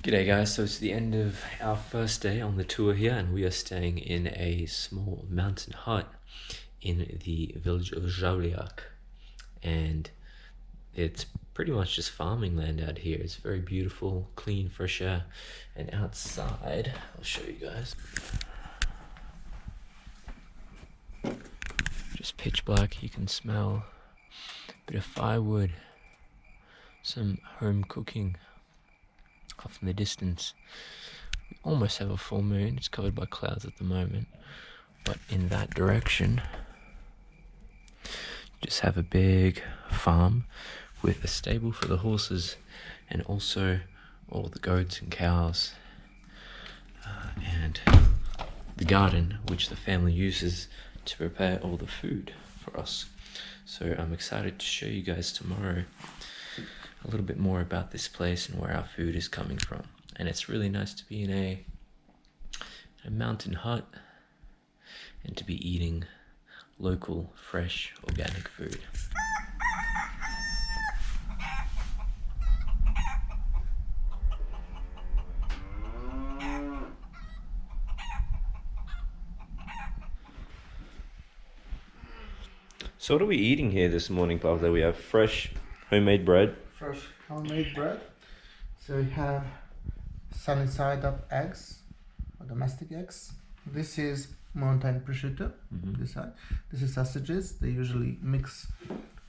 G'day guys, so it's the end of our first day on the tour here and we are staying in a small mountain hut in the village of Žabljak, and it's pretty much just farming land out here. It's very beautiful, clean, fresh air, and outside, I'll show you guys. Just pitch black, you can smell a bit of firewood, some home cooking off in the distance. We almost have a full moon. It's covered by clouds at the moment, but in that direction you just have a big farm with a stable for the horses and also all the goats and cows, and the garden which the family uses to prepare all the food for us. So I'm excited to show you guys tomorrow a little bit more about this place and where our food is coming from. And it's really nice to be in a mountain hut and to be eating local, fresh, organic food. So what are we eating here this morning, Pablo? We have fresh homemade bread. Fresh homemade bread. So we have sunny side up eggs, or domestic eggs. This is mountain prosciutto. This side. This is sausages. They usually mix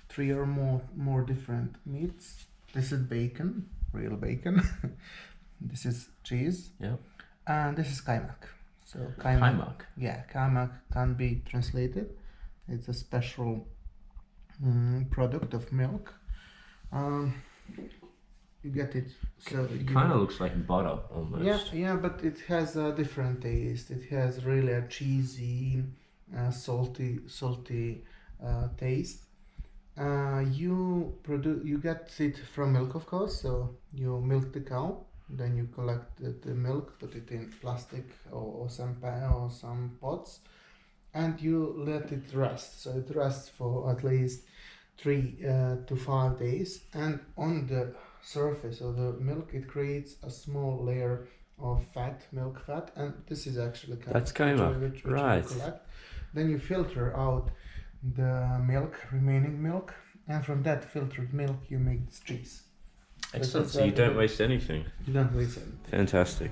3 or more different meats. This is bacon, real bacon. This is cheese. Yeah. And this is kajmak. So Kajmak. Yeah, kajmak can be translated. It's a special product of milk. You get it. So It kind of looks like butter almost. Yeah, but it has a different taste. It has really a cheesy, salty taste. You get it from milk, of course. So you milk the cow, then you collect the milk, put it in plastic or some pan or some pots, and you let it rest. So it rests for at least 3 to 5 days, and on the surface of the milk it creates a small layer of fat, milk fat, and this is actually kajmak. That's kajmak, which right. you collect. Then you filter out the remaining milk, and from that filtered milk you make this cheese. Excellent, so you don't waste anything. You don't waste anything. Fantastic.